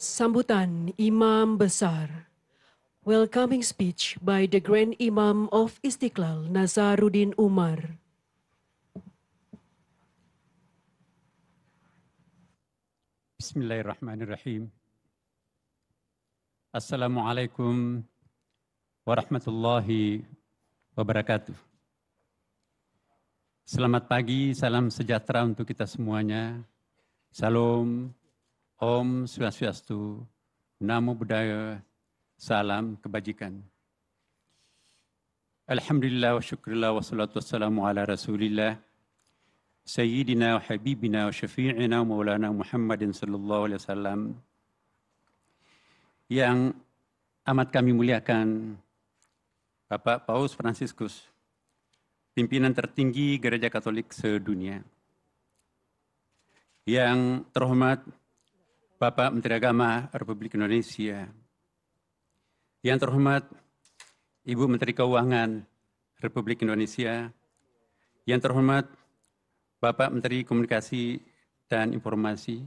Sambutan Imam Besar. Welcoming speech by the Grand Imam of Istiqlal, Nazaruddin Umar. Bismillahirrahmanirrahim. Assalamualaikum warahmatullahi wabarakatuh. Selamat pagi, salam sejahtera untuk kita semuanya. Salam, Om Swastiastu, Namo Buddhaya, salam kebajikan. Alhamdulillah wa syukurillah wa salatu wassalamu ala rasulillah. Sayyidina wa habibina wa syafi'ina maulana Muhammadin sallallahu alaihi wasallam. Yang amat kami muliakan Bapak Paus Fransiskus, pimpinan tertinggi Gereja Katolik sedunia. Yang terhormat Bapak Menteri Agama Republik Indonesia. Yang terhormat Ibu Menteri Keuangan Republik Indonesia. Yang terhormat Bapak Menteri Komunikasi dan Informasi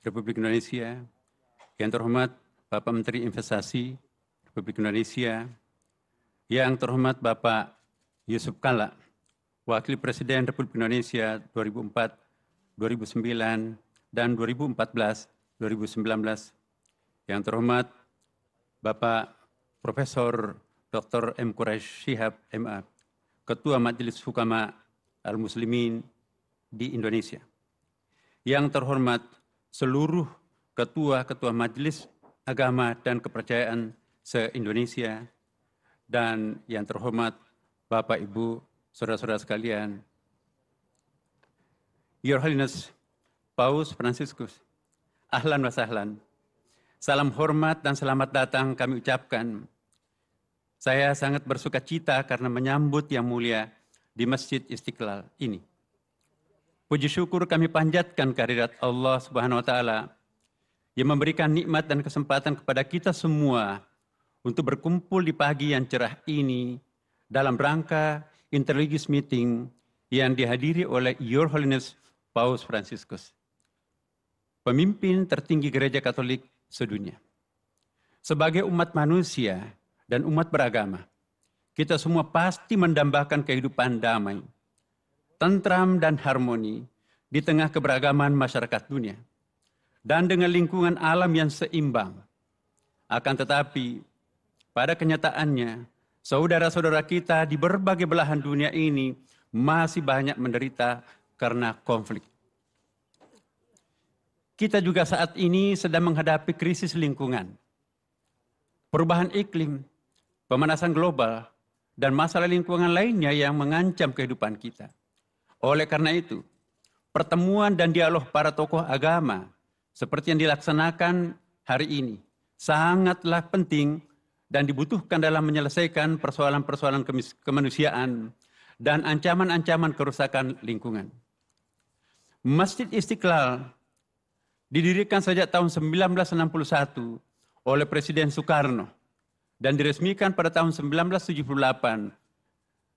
Republik Indonesia. Yang terhormat Bapak Menteri Investasi Republik Indonesia. Yang terhormat Bapak Yusuf Kalla, Wakil Presiden Republik Indonesia 2004, 2009, dan 2014, 2019. Yang terhormat Bapak Profesor Dr. M. Quraish Shihab, MA, Ketua Majelis Hukama Al-Muslimin di Indonesia. Yang terhormat seluruh ketua-ketua Majelis Agama dan Kepercayaan se-Indonesia, dan yang terhormat Bapak, Ibu, saudara-saudara sekalian, Your Holiness Paus Fransiskus, ahlan wa sahlan. Salam hormat dan selamat datang kami ucapkan. Saya sangat bersuka cita karena menyambut yang mulia di Masjid Istiqlal ini. Puji syukur kami panjatkan kehadirat Allah Subhanahu wa Ta'ala yang memberikan nikmat dan kesempatan kepada kita semua untuk berkumpul di pagi yang cerah ini dalam rangka interreligious meeting yang dihadiri oleh Your Holiness Paus Fransiskus, pemimpin tertinggi Gereja Katolik sedunia. Sebagai umat manusia dan umat beragama, kita semua pasti mendambakan kehidupan damai, tentram dan harmoni di tengah keberagaman masyarakat dunia dan dengan lingkungan alam yang seimbang. Akan tetapi, pada kenyataannya, saudara-saudara kita di berbagai belahan dunia ini masih banyak menderita karena konflik. Kita juga saat ini sedang menghadapi krisis lingkungan, perubahan iklim, pemanasan global, dan masalah lingkungan lainnya yang mengancam kehidupan kita. Oleh karena itu, pertemuan dan dialog para tokoh agama seperti yang dilaksanakan hari ini sangatlah penting dan dibutuhkan dalam menyelesaikan persoalan-persoalan kemanusiaan dan ancaman-ancaman kerusakan lingkungan. Masjid Istiqlal didirikan sejak tahun 1961 oleh Presiden Soekarno dan diresmikan pada tahun 1978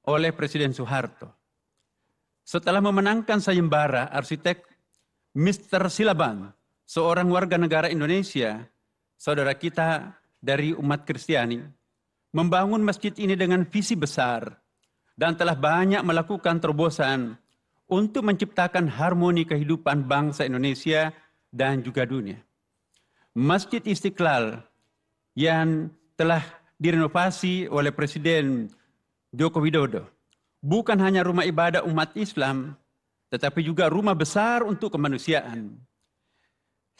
oleh Presiden Soeharto. Setelah memenangkan sayembara arsitek Mr. Silaban, seorang warga negara Indonesia, saudara kita dari umat Kristiani, membangun masjid ini dengan visi besar dan telah banyak melakukan terobosan untuk menciptakan harmoni kehidupan bangsa Indonesia dan juga dunia. Masjid Istiqlal yang telah direnovasi oleh Presiden Joko Widodo bukan hanya rumah ibadah umat Islam, tetapi juga rumah besar untuk kemanusiaan.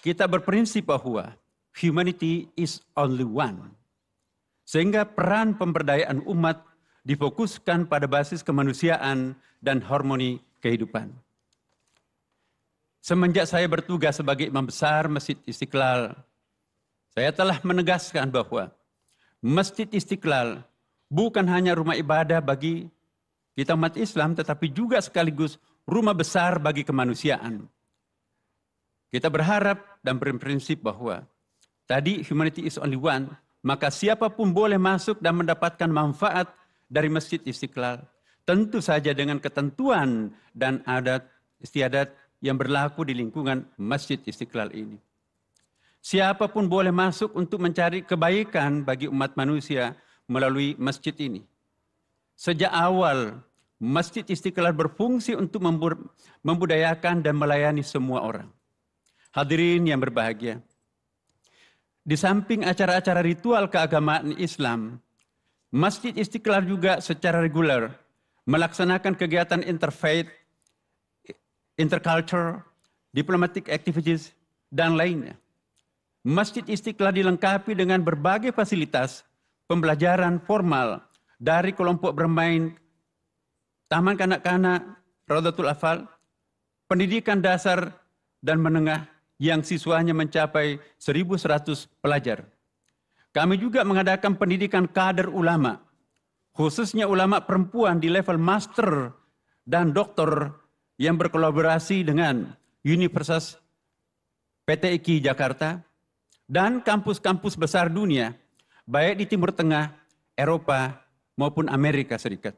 Kita berprinsip bahwa humanity is only one, sehingga peran pemberdayaan umat difokuskan pada basis kemanusiaan dan harmoni kehidupan. Semenjak saya bertugas sebagai imam besar Masjid Istiqlal, saya telah menegaskan bahwa Masjid Istiqlal bukan hanya rumah ibadah bagi kita umat Islam, tetapi juga sekaligus rumah besar bagi kemanusiaan. Kita berharap dan berprinsip bahwa tadi humanity is only one, maka siapapun boleh masuk dan mendapatkan manfaat dari Masjid Istiqlal. Tentu saja dengan ketentuan dan adat istiadat yang berlaku di lingkungan Masjid Istiqlal ini. Siapapun boleh masuk untuk mencari kebaikan bagi umat manusia melalui masjid ini. Sejak awal, Masjid Istiqlal berfungsi untuk membudayakan dan melayani semua orang. Hadirin yang berbahagia, di samping acara-acara ritual keagamaan Islam, Masjid Istiqlal juga secara reguler melaksanakan kegiatan interfaith, interculture, diplomatic activities, dan lainnya. Masjid Istiqlal dilengkapi dengan berbagai fasilitas pembelajaran formal dari kelompok bermain, taman kanak-kanak, Raudatul Atfal, pendidikan dasar dan menengah yang siswanya mencapai 1.100 pelajar. Kami juga mengadakan pendidikan kader ulama, khususnya ulama perempuan di level master dan doktor yang berkolaborasi dengan Universitas PTIQ Jakarta dan kampus-kampus besar dunia, baik di Timur Tengah, Eropa, maupun Amerika Serikat.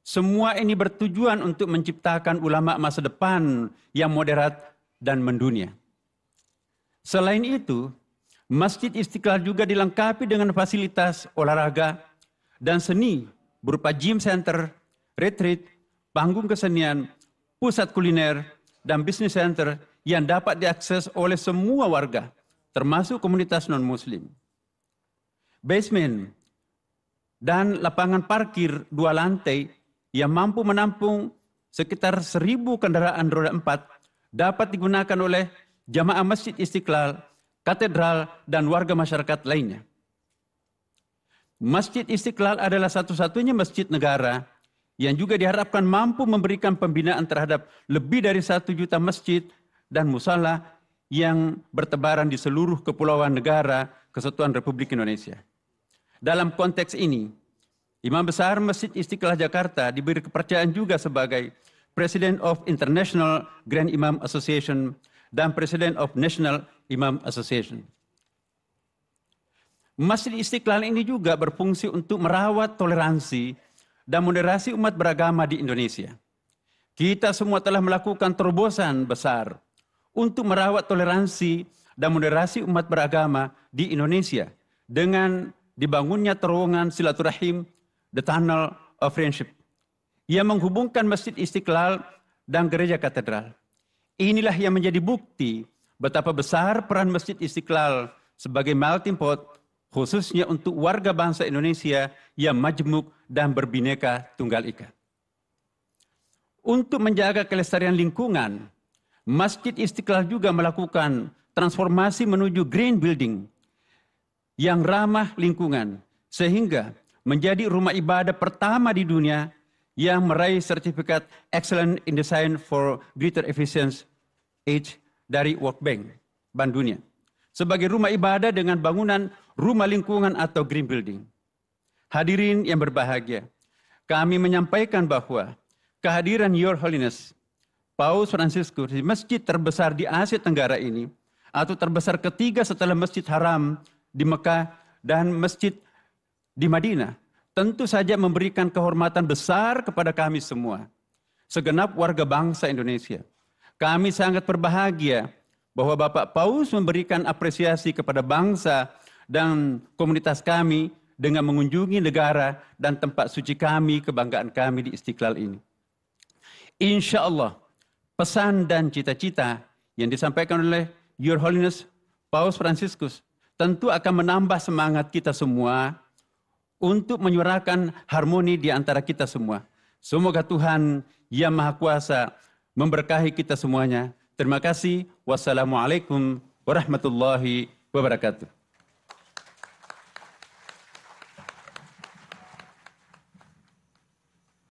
Semua ini bertujuan untuk menciptakan ulama masa depan yang moderat dan mendunia. Selain itu, Masjid Istiqlal juga dilengkapi dengan fasilitas olahraga dan seni berupa gym center, retreat, panggung kesenian, pusat kuliner, dan bisnis center yang dapat diakses oleh semua warga, termasuk komunitas non-muslim. Basement dan lapangan parkir 2 lantai yang mampu menampung sekitar 1.000 kendaraan roda 4 dapat digunakan oleh jamaah Masjid Istiqlal, katedral, dan warga masyarakat lainnya. Masjid Istiqlal adalah satu-satunya masjid negara yang juga diharapkan mampu memberikan pembinaan terhadap lebih dari 1 juta masjid dan musala yang bertebaran di seluruh kepulauan negara Kesatuan Republik Indonesia. Dalam konteks ini, Imam Besar Masjid Istiqlal Jakarta diberi kepercayaan juga sebagai President of International Grand Imam Association dan President of National Imam Association. Masjid Istiqlal ini juga berfungsi untuk merawat toleransi dan moderasi umat beragama di Indonesia. Kita semua telah melakukan terobosan besar untuk merawat toleransi dan moderasi umat beragama di Indonesia dengan dibangunnya terowongan silaturahim, the Tunnel of Friendship, yang menghubungkan Masjid Istiqlal dan Gereja Katedral. Inilah yang menjadi bukti betapa besar peran Masjid Istiqlal sebagai melting pot, khususnya untuk warga bangsa Indonesia yang majmuk dan berbineka tunggal ika. Untuk menjaga kelestarian lingkungan, Masjid Istiqlal juga melakukan transformasi menuju green building yang ramah lingkungan, sehingga menjadi rumah ibadah pertama di dunia yang meraih sertifikat Excellent in Design for Greater Efficiency Age dari World Bank, Bank Dunia, sebagai rumah ibadah dengan bangunan rumah lingkungan atau green building. Hadirin yang berbahagia, kami menyampaikan bahwa kehadiran Your Holiness Paus Fransiskus di masjid terbesar di Asia Tenggara ini, atau terbesar ketiga setelah Masjid Haram di Mekah dan masjid di Madinah, tentu saja memberikan kehormatan besar kepada kami semua, segenap warga bangsa Indonesia. Kami sangat berbahagia bahwa Bapak Paus memberikan apresiasi kepada bangsa dan komunitas kami dengan mengunjungi negara dan tempat suci kami, kebanggaan kami di Istiqlal ini. Insya Allah, pesan dan cita-cita yang disampaikan oleh Your Holiness Paus Fransiskus tentu akan menambah semangat kita semua untuk menyuarakan harmoni di antara kita semua. Semoga Tuhan yang Maha Kuasa memberkahi kita semuanya. Terima kasih. Wassalamualaikum warahmatullahi wabarakatuh.